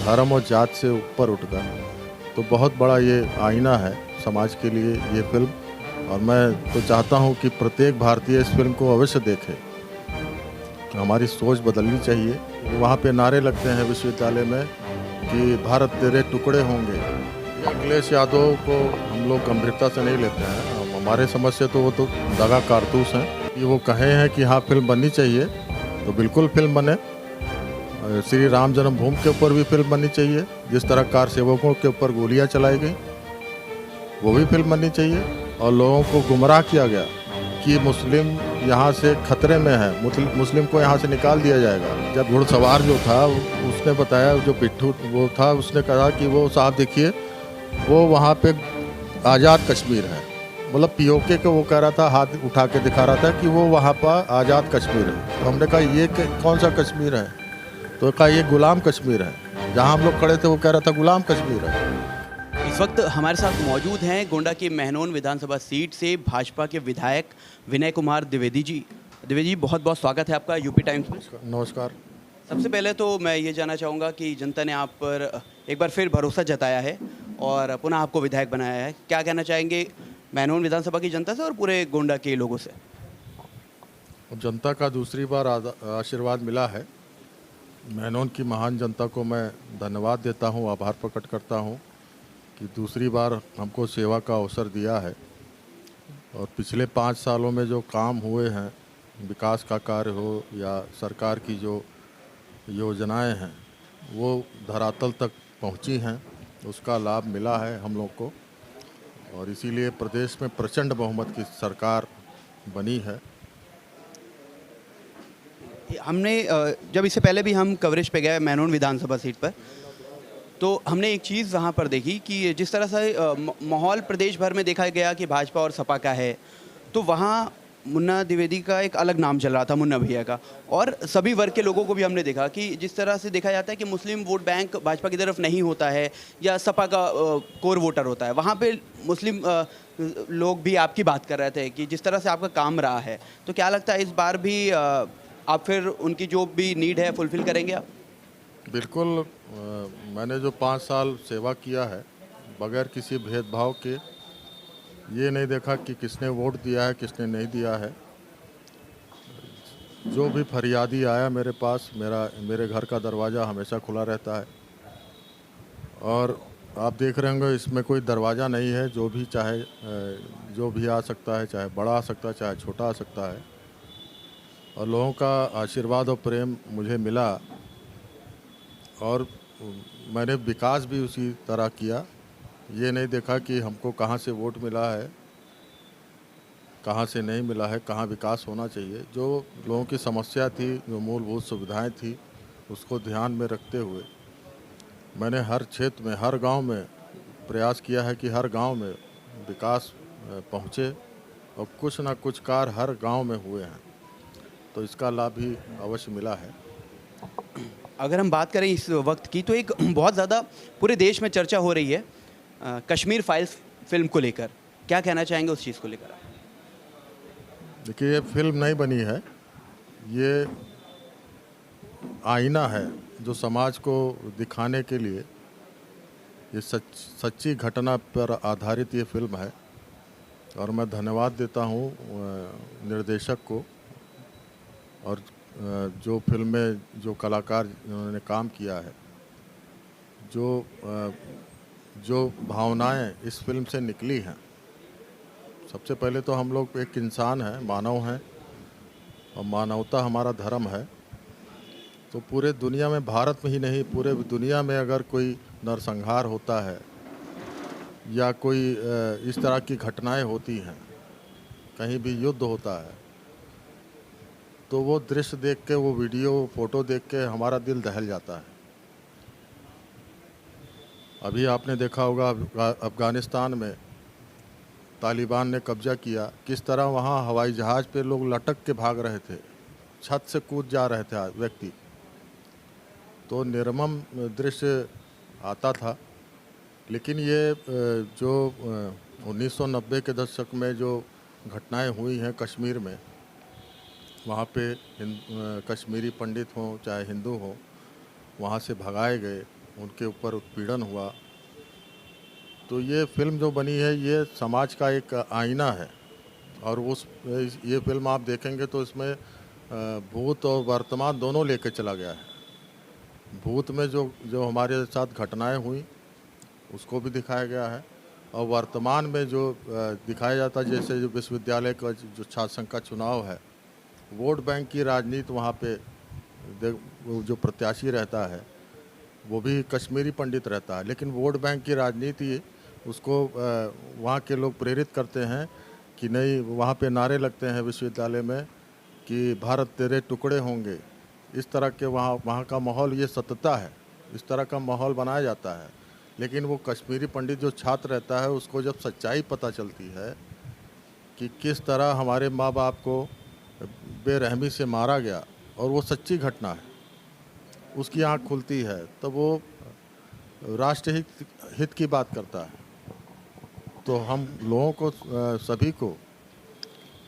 धर्म और जात से ऊपर उठकर। तो बहुत बड़ा ये आईना है समाज के लिए ये फ़िल्म, और मैं तो चाहता हूँ कि प्रत्येक भारतीय इस फ़िल्म को अवश्य देखे। हमारी सोच बदलनी चाहिए। वहाँ पे नारे लगते हैं विश्वविद्यालय में कि भारत तेरे टुकड़े होंगे। ये अखिलेश यादव को हम लोग गंभीरता से नहीं लेते हैं। हमारे समझ से तो वो तो दगा कारतूस हैं कि वो कहे हैं कि हाँ फ़िल्म बननी चाहिए तो बिल्कुल फ़िल्म बने। श्री राम जन्मभूमि के ऊपर भी फिल्म बननी चाहिए। जिस तरह कार सेवकों के ऊपर गोलियां चलाई गई वो भी फिल्म बननी चाहिए। और लोगों को गुमराह किया गया कि मुस्लिम यहाँ से खतरे में है, मुस्लिम को यहाँ से निकाल दिया जाएगा। जब घुड़सवार जो था उसने बताया, जो पिट्ठू वो था, उसने कहा कि वो साहब देखिए वो वहाँ पे आज़ाद कश्मीर है। मतलब पीओके को वो कह रहा था, हाथ उठा के दिखा रहा था कि वो वहाँ पर आज़ाद कश्मीर है। तो हमने कहा ये कौन सा कश्मीर है? तो कहा ये गुलाम कश्मीर है। जहाँ हम लोग खड़े थे वो कह रहा था गुलाम कश्मीर है। इस वक्त हमारे साथ मौजूद हैं गोंडा की महनौन विधानसभा सीट से भाजपा के विधायक विनय कुमार द्विवेदी जी। द्विवेदी जी, बहुत बहुत स्वागत है आपका यूपी टाइम्स में। नमस्कार। सबसे पहले तो मैं ये जानना चाहूँगा कि जनता ने आप पर एक बार फिर भरोसा जताया है और पुनः आपको विधायक बनाया है। क्या कहना चाहेंगे महनौन विधानसभा की जनता से और पूरे गोंडा के लोगों से? अब जनता का दूसरी बार आशीर्वाद मिला है। महनौन की महान जनता को मैं धन्यवाद देता हूँ, आभार प्रकट करता हूँ कि दूसरी बार हमको सेवा का अवसर दिया है। और पिछले 5 सालों में जो काम हुए हैं, विकास का कार्य हो या सरकार की जो योजनाएं हैं वो धरातल तक पहुंची हैं, उसका लाभ मिला है हम लोग को। और इसीलिए प्रदेश में प्रचंड बहुमत की सरकार बनी है। हमने जब इससे पहले भी हम कवरेज पे गए महनौन विधानसभा सीट पर, तो हमने एक चीज़ वहाँ पर देखी कि जिस तरह से माहौल प्रदेश भर में देखा गया कि भाजपा और सपा का है, तो वहाँ मुन्ना द्विवेदी का एक अलग नाम चल रहा था, मुन्ना भैया का। और सभी वर्ग के लोगों को भी हमने देखा कि जिस तरह से देखा जाता है कि मुस्लिम वोट बैंक भाजपा की तरफ नहीं होता है या सपा का कोर वोटर होता है, वहाँ पे मुस्लिम लोग भी आपकी बात कर रहे थे कि जिस तरह से आपका काम रहा है। तो क्या लगता है इस बार भी आप फिर उनकी जो भी नीड है फुलफ़िल करेंगे आप? बिल्कुल। मैंने जो 5 साल सेवा किया है बगैर किसी भेदभाव के, ये नहीं देखा कि किसने वोट दिया है किसने नहीं दिया है। जो भी फरियादी आया मेरे पास, मेरे घर का दरवाज़ा हमेशा खुला रहता है। और आप देख रहे होंगे इसमें कोई दरवाज़ा नहीं है, जो भी चाहे जो भी आ सकता है, चाहे बड़ा आ सकता है चाहे छोटा आ सकता है। और लोगों का आशीर्वाद और प्रेम मुझे मिला। और मैंने विकास भी उसी तरह किया। ये नहीं देखा कि हमको कहाँ से वोट मिला है कहाँ से नहीं मिला है, कहाँ विकास होना चाहिए। जो लोगों की समस्या थी, जो मूलभूत सुविधाएं थी, उसको ध्यान में रखते हुए मैंने हर क्षेत्र में, हर गांव में प्रयास किया है कि हर गांव में विकास पहुँचे। और कुछ ना कुछ कार्य हर गांव में हुए हैं, तो इसका लाभ भी अवश्य मिला है। अगर हम बात करें इस वक्त की, तो एक बहुत ज़्यादा पूरे देश में चर्चा हो रही है कश्मीर फाइल्स फिल्म को लेकर। क्या कहना चाहेंगे उस चीज़ को लेकर आप? देखिए, ये फिल्म नहीं बनी है, ये आईना है जो समाज को दिखाने के लिए। ये सच्ची घटना पर आधारित ये फिल्म है। और मैं धन्यवाद देता हूँ निर्देशक को और जो फिल्म में जो कलाकार जिन्होंने काम किया है। जो भावनाएं इस फिल्म से निकली हैं, सबसे पहले तो हम लोग एक इंसान हैं, मानव हैं, और मानवता हमारा धर्म है। तो पूरे दुनिया में, भारत में ही नहीं पूरे दुनिया में अगर कोई नरसंहार होता है या कोई इस तरह की घटनाएं होती हैं, कहीं भी युद्ध होता है, तो वो दृश्य देख के, वो वीडियो फोटो देख के हमारा दिल दहल जाता है। अभी आपने देखा होगा अफ़गानिस्तान में तालिबान ने कब्जा किया, किस तरह वहाँ हवाई जहाज़ पे लोग लटक के भाग रहे थे, छत से कूद जा रहे थे व्यक्ति। तो निर्मम दृश्य आता था। लेकिन ये जो 1990 के दशक में जो घटनाएं हुई हैं कश्मीर में, वहाँ पे कश्मीरी पंडित हों चाहे हिंदू हों, वहाँ से भगाए गए, उनके ऊपर उत्पीड़न हुआ। तो ये फिल्म जो बनी है ये समाज का एक आईना है। और ये फिल्म आप देखेंगे तो इसमें भूत और वर्तमान दोनों लेके चला गया है। भूत में जो जो हमारे साथ घटनाएं हुई उसको भी दिखाया गया है, और वर्तमान में जो दिखाया जाता है, जैसे जो विश्वविद्यालय का जो छात्र संघ का चुनाव है, वोट बैंक की राजनीति वहाँ पे वो जो प्रत्याशी रहता है वो भी कश्मीरी पंडित रहता है, लेकिन वोट बैंक की राजनीति उसको वहाँ के लोग प्रेरित करते हैं कि नहीं, वहाँ पे नारे लगते हैं विश्वविद्यालय में कि भारत तेरे टुकड़े होंगे। इस तरह के वहाँ का माहौल ये सत्यता है, इस तरह का माहौल बनाया जाता है। लेकिन वो कश्मीरी पंडित जो छात्र रहता है उसको जब सच्चाई पता चलती है कि किस तरह हमारे माँ बाप को बेरहमी से मारा गया और वो सच्ची घटना है, उसकी आँख खुलती है, तब वो राष्ट्र हित की बात करता है। तो हम लोगों को सभी को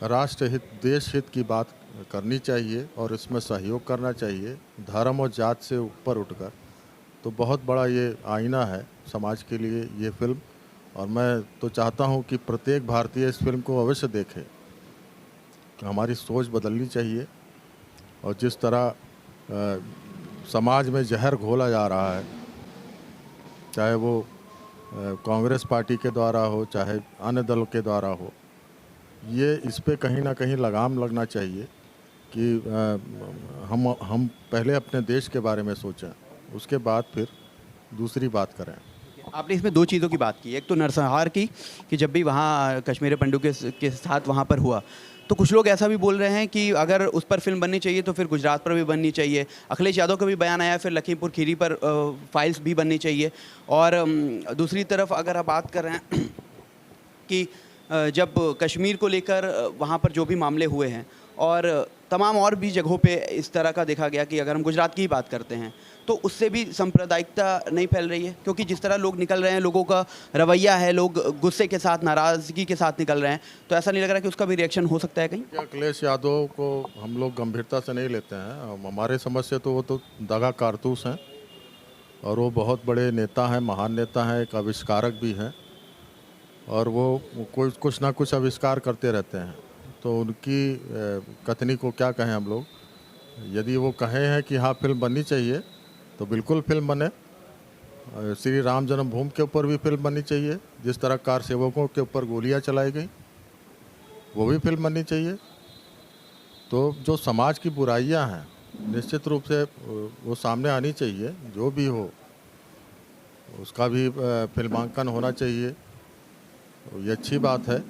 राष्ट्र हित, देश हित की बात करनी चाहिए और इसमें सहयोग करना चाहिए, धर्म और जात से ऊपर उठकर। तो बहुत बड़ा ये आईना है समाज के लिए ये फिल्म, और मैं तो चाहता हूँ कि प्रत्येक भारतीय इस फिल्म को अवश्य देखे। हमारी सोच बदलनी चाहिए, और जिस तरह समाज में जहर घोला जा रहा है, चाहे वो कांग्रेस पार्टी के द्वारा हो चाहे अन्य दलों के द्वारा हो, ये इस पे कहीं ना कहीं लगाम लगना चाहिए कि हम पहले अपने देश के बारे में सोचें, उसके बाद फिर दूसरी बात करें। आपने इसमें दो चीज़ों की बात की, एक तो नरसंहार की कि जब भी वहाँ कश्मीरी पंडित के साथ वहाँ पर हुआ, तो कुछ लोग ऐसा भी बोल रहे हैं कि अगर उस पर फिल्म बननी चाहिए तो फिर गुजरात पर भी बननी चाहिए। अखिलेश यादव का भी बयान आया, फिर लखीमपुर खीरी पर फाइल्स भी बननी चाहिए। और दूसरी तरफ अगर आप बात कर रहे हैं कि जब कश्मीर को लेकर वहाँ पर जो भी मामले हुए हैं और तमाम और भी जगहों पे इस तरह का देखा गया कि अगर हम गुजरात की ही बात करते हैं तो उससे भी सांप्रदायिकता नहीं फैल रही है, क्योंकि जिस तरह लोग निकल रहे हैं, लोगों का रवैया है, लोग गुस्से के साथ, नाराज़गी के साथ निकल रहे हैं, तो ऐसा नहीं लग रहा कि उसका भी रिएक्शन हो सकता है कहीं? अखिलेश यादव को हम लोग गंभीरता से नहीं लेते हैं। हमारे समझ से तो वो तो दगा कारतूस हैं, और वो बहुत बड़े नेता हैं, महान नेता हैं, एक आविष्कारक भी हैं, और वो कुछ ना कुछ आविष्कार करते रहते हैं। तो उनकी कथनी को क्या कहें हम लोग। यदि वो कहे हैं कि हाँ फिल्म बननी चाहिए तो बिल्कुल फिल्म बने। श्री राम जन्मभूमि के ऊपर भी फिल्म बननी चाहिए, जिस तरह कार सेवकों के ऊपर गोलियां चलाई गई वो भी फिल्म बननी चाहिए। तो जो समाज की बुराइयां हैं निश्चित रूप से वो सामने आनी चाहिए, जो भी हो उसका भी फिल्मांकन होना चाहिए, ये अच्छी बात है।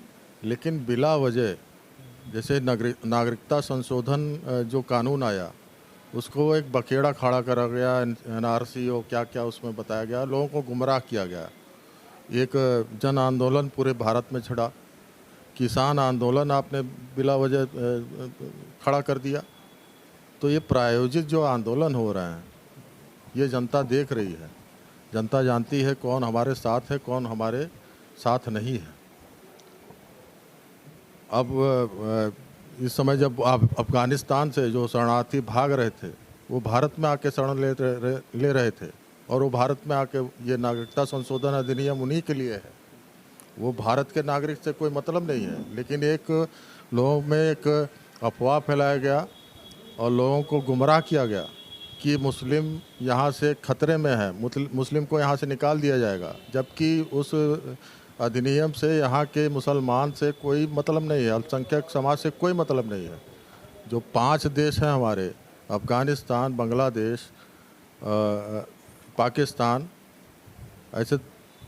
लेकिन बिला वजह जैसे नागरिकता संशोधन जो कानून आया उसको एक बखेड़ा खड़ा करा गया, NRC और क्या क्या उसमें बताया गया, लोगों को गुमराह किया गया। एक जन आंदोलन पूरे भारत में छिड़ा, किसान आंदोलन आपने बिला वजह खड़ा कर दिया। तो ये प्रायोजित जो आंदोलन हो रहे हैं ये जनता देख रही है, जनता जानती है कौन हमारे साथ है, कौन हमारे साथ नहीं है। अब इस समय जब अफगानिस्तान से जो शरणार्थी भाग रहे थे वो भारत में आके शरण ले रहे थे, और वो भारत में आके ये नागरिकता संशोधन अधिनियम उन्हीं के लिए है। वो भारत के नागरिक से कोई मतलब नहीं है, लेकिन एक लोगों में एक अफवाह फैलाया गया और लोगों को गुमराह किया गया कि मुस्लिम यहाँ से खतरे में है, मुस्लिम को यहाँ से निकाल दिया जाएगा, जबकि उस अधिनियम से यहाँ के मुसलमान से कोई मतलब नहीं है, अल्पसंख्यक समाज से कोई मतलब नहीं है। जो 5 देश हैं हमारे, अफ़गानिस्तान, बांग्लादेश, पाकिस्तान, ऐसे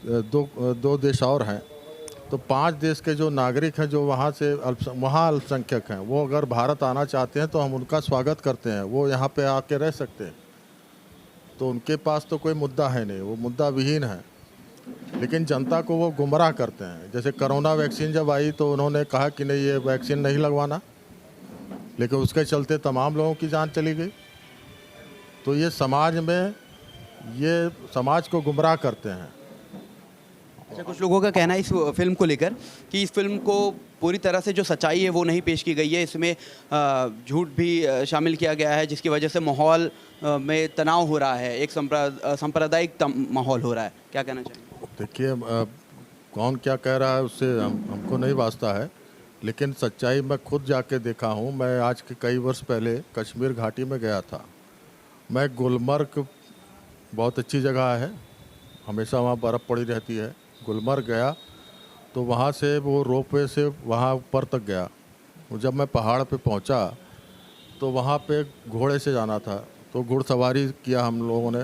दो देश और हैं। तो 5 देश के जो नागरिक हैं जो वहाँ से वहाँ अल्पसंख्यक हैं, वो अगर भारत आना चाहते हैं तो हम उनका स्वागत करते हैं, वो यहाँ पे आके रह सकते हैं। तो उनके पास तो कोई मुद्दा है नहीं, वो मुद्दा विहीन है। लेकिन जनता को वो गुमराह करते हैं। जैसे कोरोना वैक्सीन जब आई तो उन्होंने कहा कि नहीं ये वैक्सीन नहीं लगवाना, लेकिन उसके चलते तमाम लोगों की जान चली गई। तो ये समाज में ये समाज को गुमराह करते हैं। अच्छा, कुछ लोगों का कहना है इस फिल्म को लेकर कि इस फिल्म को पूरी तरह से जो सच्चाई है वो नहीं पेश की गई है, इसमें झूठ भी शामिल किया गया है, जिसकी वजह से माहौल में तनाव हो रहा है, एक सांप्रदायिक माहौल हो रहा है। क्या कहना चाहेंगे? देखिए, कौन क्या कह रहा है उससे हमको नहीं वास्ता है, लेकिन सच्चाई मैं खुद जाके देखा हूँ। मैं आज के कई वर्ष पहले कश्मीर घाटी में गया था। मैं गुलमर्ग, बहुत अच्छी जगह है, हमेशा वहाँ बर्फ़ पड़ी रहती है। गुलमर्ग गया तो वहाँ से वो रोपवे से वहाँ ऊपर तक गया। जब मैं पहाड़ पे पहुँचा तो वहाँ पे घोड़े से जाना था, तो घुड़सवारी किया हम लोगों ने।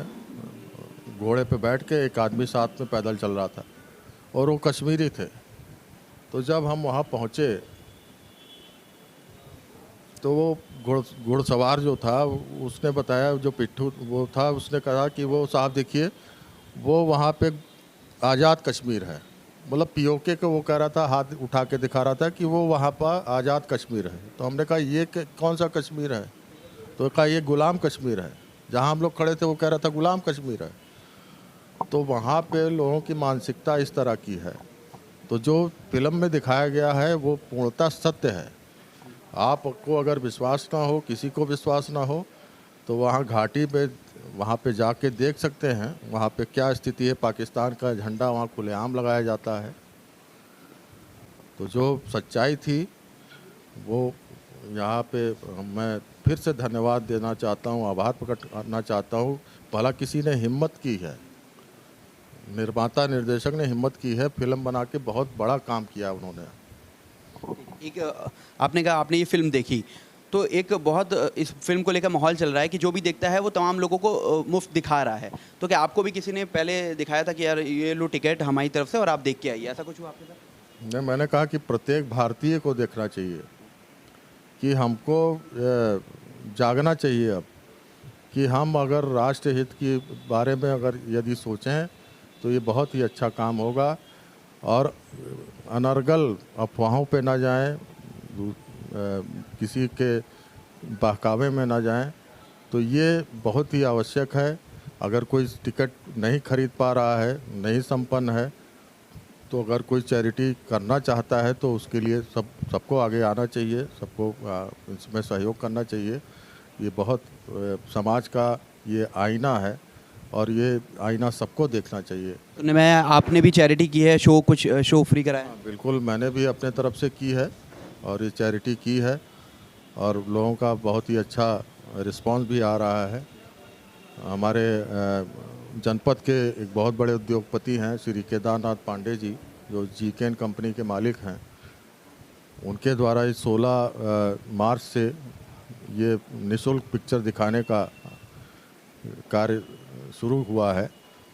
घोड़े पे बैठ के एक आदमी साथ में पैदल चल रहा था और वो कश्मीरी थे। तो जब हम वहाँ पहुँचे तो वो घुड़सवार जो था उसने बताया, जो पिट्ठू वो था, उसने कहा कि वो साहब देखिए, वो वहाँ पे आज़ाद कश्मीर है। मतलब पीओके को वो कह रहा था, हाथ उठा के दिखा रहा था कि वो वहाँ पर आज़ाद कश्मीर है। तो हमने कहा ये कौन सा कश्मीर है? तो कहा ये गुलाम कश्मीर है। जहाँ हम लोग खड़े थे वो कह रहा था गुलाम कश्मीर है। तो वहाँ पे लोगों की मानसिकता इस तरह की है। तो जो फिल्म में दिखाया गया है वो पूर्णतः सत्य है। आपको अगर विश्वास ना हो, किसी को विश्वास ना हो, तो वहाँ घाटी पे वहाँ पे जाके देख सकते हैं वहाँ पे क्या स्थिति है। पाकिस्तान का झंडा वहाँ खुलेआम लगाया जाता है। तो जो सच्चाई थी वो यहाँ पे मैं फिर से धन्यवाद देना चाहता हूँ, आभार प्रकट करना चाहता हूँ। भला किसी ने हिम्मत की है, निर्माता निर्देशक ने हिम्मत की है, फिल्म बना के बहुत बड़ा काम किया उन्होंने। एक आपने कहा आपने ये फिल्म देखी, तो एक बहुत इस फिल्म को लेकर माहौल चल रहा है कि जो भी देखता है वो तमाम लोगों को मुफ्त दिखा रहा है। तो क्या आपको भी किसी ने पहले दिखाया था कि यार ये लो टिकट हमारी तरफ से और आप देख के आइए, ऐसा कुछ हुआ आपके साथ? नहीं, मैंने कहा कि प्रत्येक भारतीय को देखना चाहिए, कि हमको जागना चाहिए अब, कि हम अगर राष्ट्र हित के बारे में अगर यदि सोचें तो ये बहुत ही अच्छा काम होगा और अनर्गल अफवाहों पे ना जाएं, किसी के बहकावे में ना जाएं। तो ये बहुत ही आवश्यक है। अगर कोई टिकट नहीं खरीद पा रहा है, नहीं संपन्न है, तो अगर कोई चैरिटी करना चाहता है तो उसके लिए सबको आगे आना चाहिए, सबको इसमें सहयोग करना चाहिए। ये बहुत समाज का ये आईना है और ये आईना सबको देखना चाहिए। तो मैं आपने भी चैरिटी की है, कुछ शो फ्री कराया? बिल्कुल, मैंने भी अपने तरफ से की है और ये चैरिटी की है और लोगों का बहुत ही अच्छा रिस्पांस भी आ रहा है। हमारे जनपद के एक बहुत बड़े उद्योगपति हैं श्री केदारनाथ पांडे जी, जो जीकेन कंपनी के मालिक हैं। उनके द्वारा इस 16 मार्च से ये निःशुल्क पिक्चर दिखाने का कार्य शुरू हुआ है।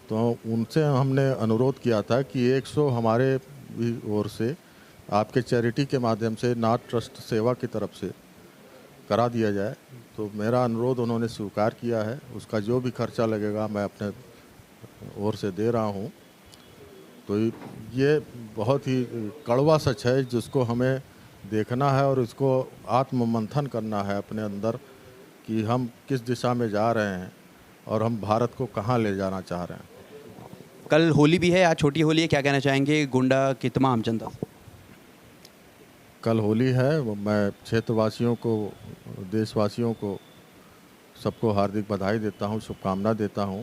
तो उनसे हमने अनुरोध किया था कि 100 हमारे भी ओर से आपके चैरिटी के माध्यम से नाथ ट्रस्ट सेवा की तरफ से करा दिया जाए। तो मेरा अनुरोध उन्होंने स्वीकार किया है। उसका जो भी खर्चा लगेगा मैं अपने ओर से दे रहा हूँ। तो ये बहुत ही कड़वा सच है जिसको हमें देखना है और इसको आत्ममंथन करना है अपने अंदर, कि हम किस दिशा में जा रहे हैं और हम भारत को कहाँ ले जाना चाह रहे हैं। कल होली भी है, आज छोटी होली है, क्या कहना चाहेंगे गोंडा की तमाम जनता? कल होली है। मैं क्षेत्रवासियों को, देशवासियों को, सबको हार्दिक बधाई देता हूँ, शुभकामना देता हूँ।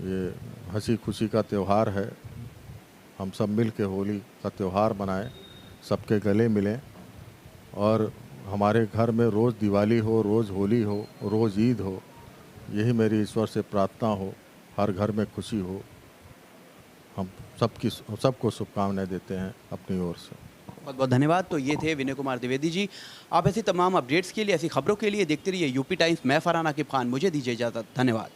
ये हंसी खुशी का त्यौहार है। हम सब मिल के होली का त्यौहार मनाएं, सबके गले मिलें और हमारे घर में रोज़ दिवाली हो, रोज़ होली हो, रोज़ ईद हो। यही मेरी ईश्वर से प्रार्थना हो, हर घर में खुशी हो। हम सबको शुभकामनाएं देते हैं अपनी ओर से। बहुत बहुत धन्यवाद। तो ये थे विनय कुमार द्विवेदी जी। आप ऐसी तमाम अपडेट्स के लिए, ऐसी खबरों के लिए देखते रहिए यूपी टाइम्स। मैं फरहान आकिब खान, मुझे दीजिए इजाज़त। धन्यवाद।